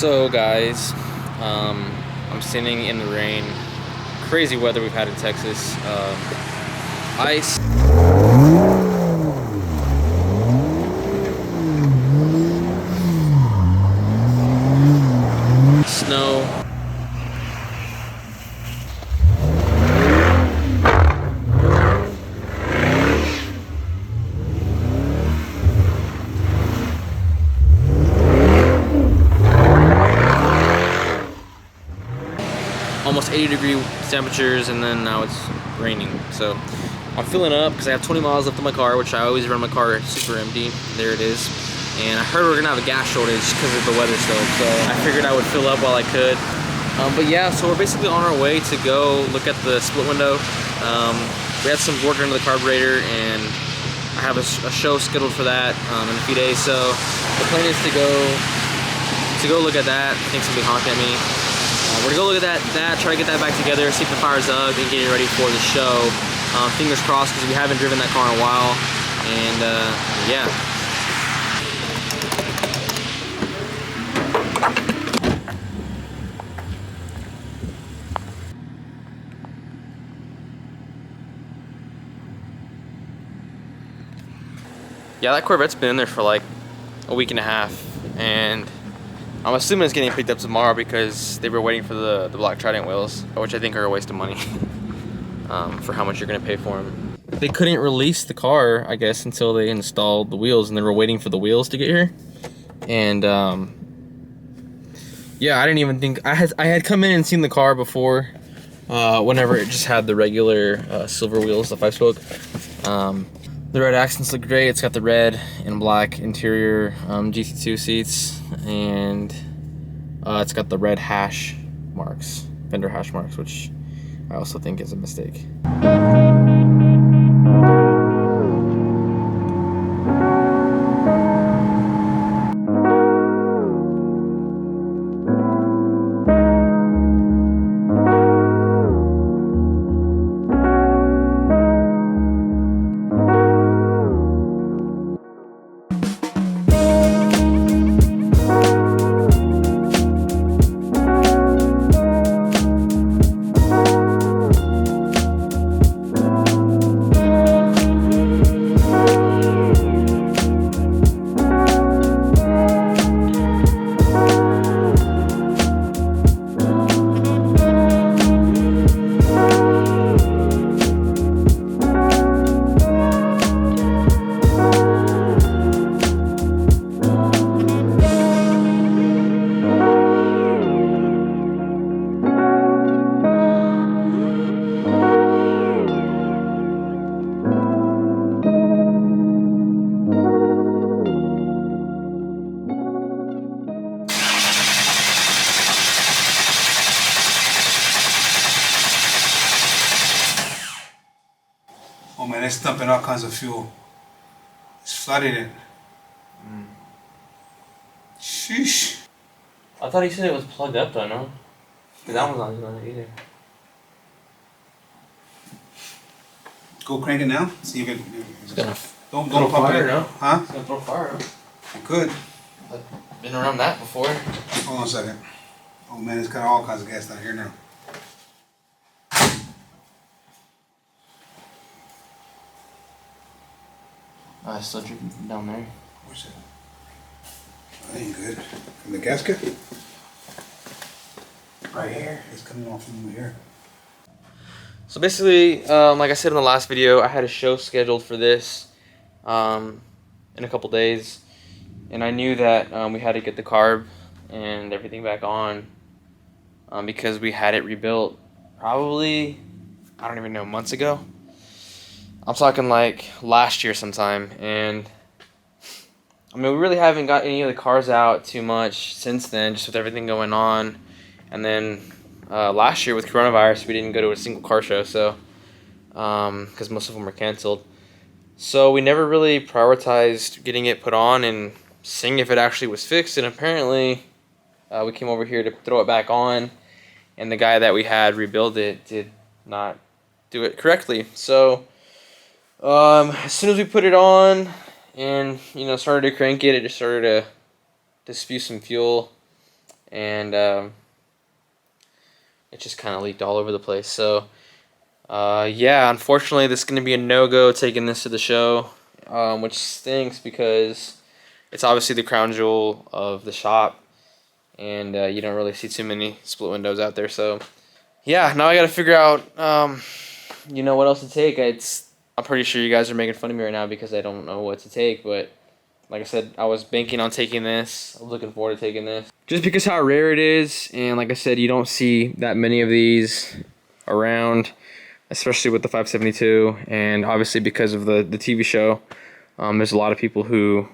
So guys, I'm standing in the rain. Crazy weather we've had in Texas. Ice. Snow. Almost 80-degree temperatures, and then now it's raining. So I'm filling up because I have 20 miles left in my car, which I always run my car super empty. There it is. And I heard we're gonna have a gas shortage because of the weather still, so I figured I would fill up while I could. But yeah, so we're basically on our way to go look at the split window. We had some work under the carburetor, and I have a show scheduled for that in a few days. So the plan is to go look at that. I think somebody honked at me. We're gonna go look at that, try to get that back together, see if the fire's up, and get it ready for the show. Fingers crossed, because we haven't driven that car in a while. And yeah. Yeah, that Corvette's been in there for like a week and a half, and I'm assuming it's getting picked up tomorrow because they were waiting for the Black Trident wheels, which I think are a waste of money for how much you're gonna pay for them. They couldn't release the car, I guess, until they installed the wheels, and they were waiting for the wheels to get here. And yeah, I didn't even think I had come in and seen the car before, whenever it just had the regular silver wheels, the 5-spoke. The red accents look great. It's got the red and black interior GT2 seats, and it's got the red hash marks, fender hash marks, which I also think is a mistake. Oh man, it's dumping all kinds of fuel. It's flooding it. Sheesh. I thought he said it was plugged up though, no? Because that one's not doing it either. Go crank it now. See if it. It's gonna Don't throw pump fire, it. no? Huh? It's gonna throw fire up. It could. I've been around that before. Hold on a second. Oh man, it's got all kinds of gas down here now. It's still dripping down there. Where's it? That ain't good. From the gasket? Right here. It's coming off from here. So basically, like I said in the last video, I had a show scheduled for this in a couple days, and I knew that we had to get the carb and everything back on because we had it rebuilt probably, I don't even know, months ago. I'm talking like last year sometime, and I mean, we really haven't got any of the cars out too much since then, just with everything going on. And then last year with coronavirus, we didn't go to a single car show, so because most of them were canceled. So we never really prioritized getting it put on and seeing if it actually was fixed. And apparently, we came over here to throw it back on, and the guy that we had rebuild it did not do it correctly. So as soon as we put it on and started to crank it, it just started to spew some fuel, and it just kind of leaked all over the place. So yeah, unfortunately, this is going to be a no-go taking this to the show, which stinks because it's obviously the crown jewel of the shop, and you don't really see too many split windows out there. So yeah, now I got to figure out, what else to take. I'm pretty sure you guys are making fun of me right now because I don't know what to take, but like I said, I was banking on taking this. I was looking forward to taking this. Just because how rare it is, and like I said, you don't see that many of these around, especially with the 572, and obviously because of the TV show, there's a lot of people who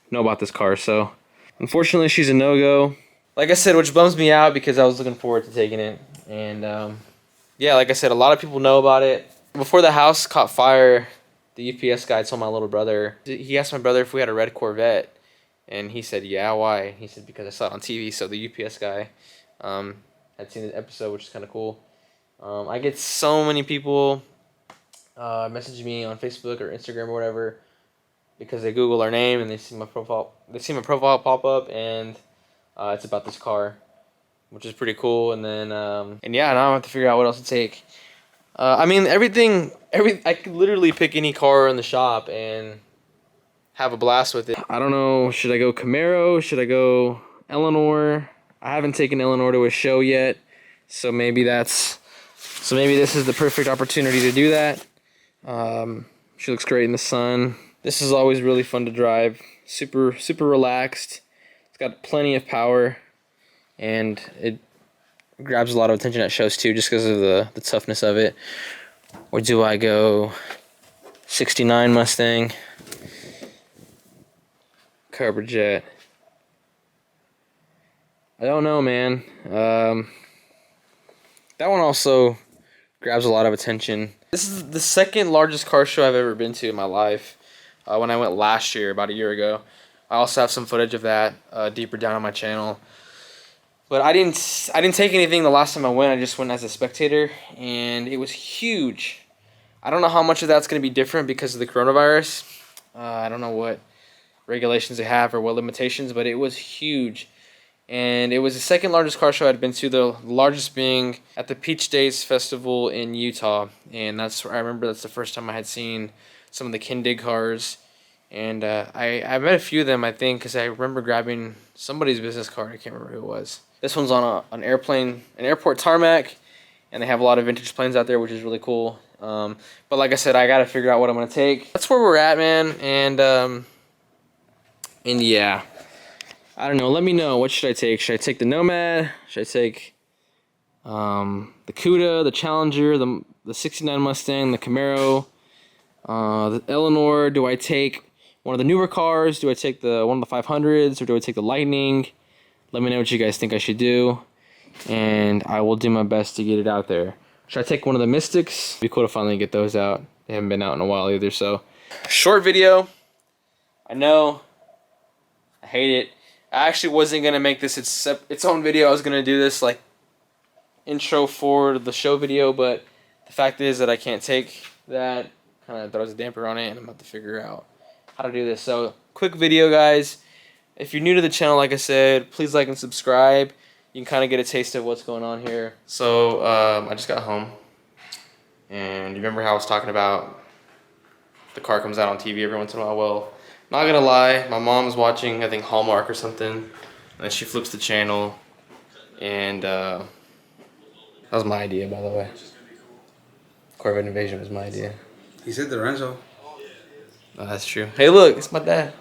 know about this car. So unfortunately, she's a no-go. Like I said, which bums me out because I was looking forward to taking it. And yeah, like I said, a lot of people know about it. Before the house caught fire, the UPS guy told my little brother, he asked my brother if we had a red Corvette, and he said, yeah, why? He said, because I saw it on TV. So the UPS guy had seen the episode, which is kind of cool. I get so many people message me on Facebook or Instagram or whatever because they Google our name and they see my profile. They see my profile pop up, and it's about this car, which is pretty cool. And then and yeah, now I have to figure out what else to take. I mean, I could literally pick any car in the shop and have a blast with it. I don't know, should I go Camaro? Should I go Eleanor? I haven't taken Eleanor to a show yet, so maybe this is the perfect opportunity to do that. She looks great in the sun. This is always really fun to drive. Super relaxed. It's got plenty of power, and it grabs a lot of attention at shows too, just because of the toughness of it. Or do I go 69 Mustang, carburetor? I don't know, man. That one also grabs a lot of attention. This is the second largest car show I've ever been to in my life. When I went last year, about a year ago. I also have some footage of that deeper down on my channel. But I didn't take anything the last time I went. I just went as a spectator, and it was huge. I don't know how much of that's going to be different because of the coronavirus. I don't know what regulations they have or what limitations, but it was huge. And it was the second largest car show I'd been to, the largest being at the Peach Days Festival in Utah. And I remember that's the first time I had seen some of the Kindig cars. And I met a few of them, I think, because I remember grabbing somebody's business card. I can't remember who it was. This one's on an airport tarmac, and they have a lot of vintage planes out there, which is really cool. But like I said, I got to figure out what I'm going to take. That's where we're at, man. And yeah. I don't know. Let me know. What should I take? Should I take the Nomad? Should I take the Cuda, the Challenger, the 69 Mustang, the Camaro, the Eleanor? Do I take one of the newer cars? Do I take one of the 500s, or do I take the Lightning? Let me know what you guys think I should do, and I will do my best to get it out there. Should I take one of the Mystics? It'd be cool to finally get those out. They haven't been out in a while either, so. Short video. I know. I hate it. I actually wasn't going to make this its own video. I was going to do this like intro for the show video, but the fact is that I can't take that. Kind of throws a damper on it, and I'm about to figure out how to do this. So, quick video, guys. If you're new to the channel, like I said, please like and subscribe. You can kind of get a taste of what's going on here. So, I just got home, and you remember how I was talking about the car comes out on TV every once in a while? Well, not gonna lie, my mom's watching, I think, Hallmark or something, and then she flips the channel, and that was my idea, by the way. Corvette Invasion was my idea. He said Lorenzo. Oh, that's true. Hey, look, it's my dad.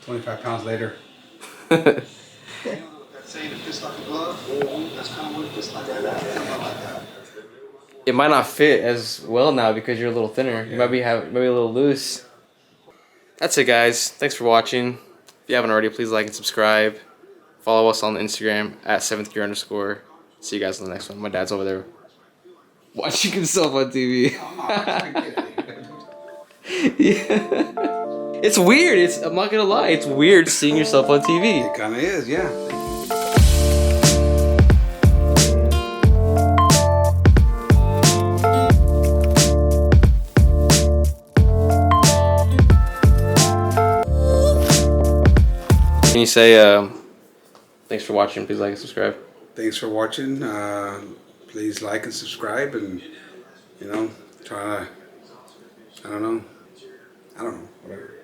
25 pounds later. It might not fit as well now because you're a little thinner. You might be a little loose. That's it, guys. Thanks for watching. If you haven't already, please like and subscribe. Follow us on Instagram at 7thgear_. See you guys in the next one. My dad's over there watching himself on TV. Yeah. It's weird. I'm not gonna lie. It's weird seeing yourself on TV. It kind of is, yeah. Can you say Thanks for watching. Please like and subscribe. Thanks for watching. Please like and subscribe, and try to, I don't know, whatever.